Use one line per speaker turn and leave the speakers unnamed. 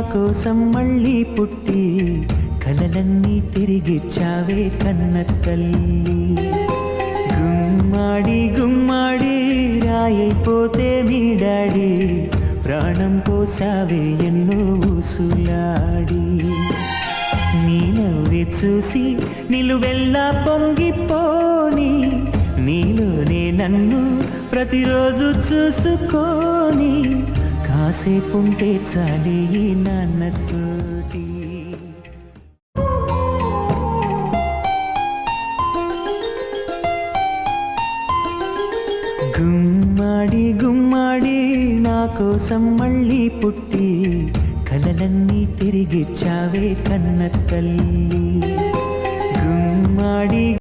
కోసం మళ్ళీ పుట్టి కలలన్నీ తిరిగిచ్చావే కన్న తల్లి. గుమ్మాడి గుమ్మాడి రాయైపోతే మీ డాడీ ప్రాణం పోసావే ఎన్నో ఊసులాడి. నీ నవ్వి చూసి నిలువెల్లా పొంగిపోని నీలోనే నన్ను ప్రతిరోజు చూసుకోని కాసేపుంటే చాలి ఈ నాన్నతోటి. గుమ్మాడి గుమ్మాడి నా కోసం మళ్ళీ పుట్టి కలలన్నీ తిరిగిచ్చావే కన్న తల్లి. గుమ్మాడి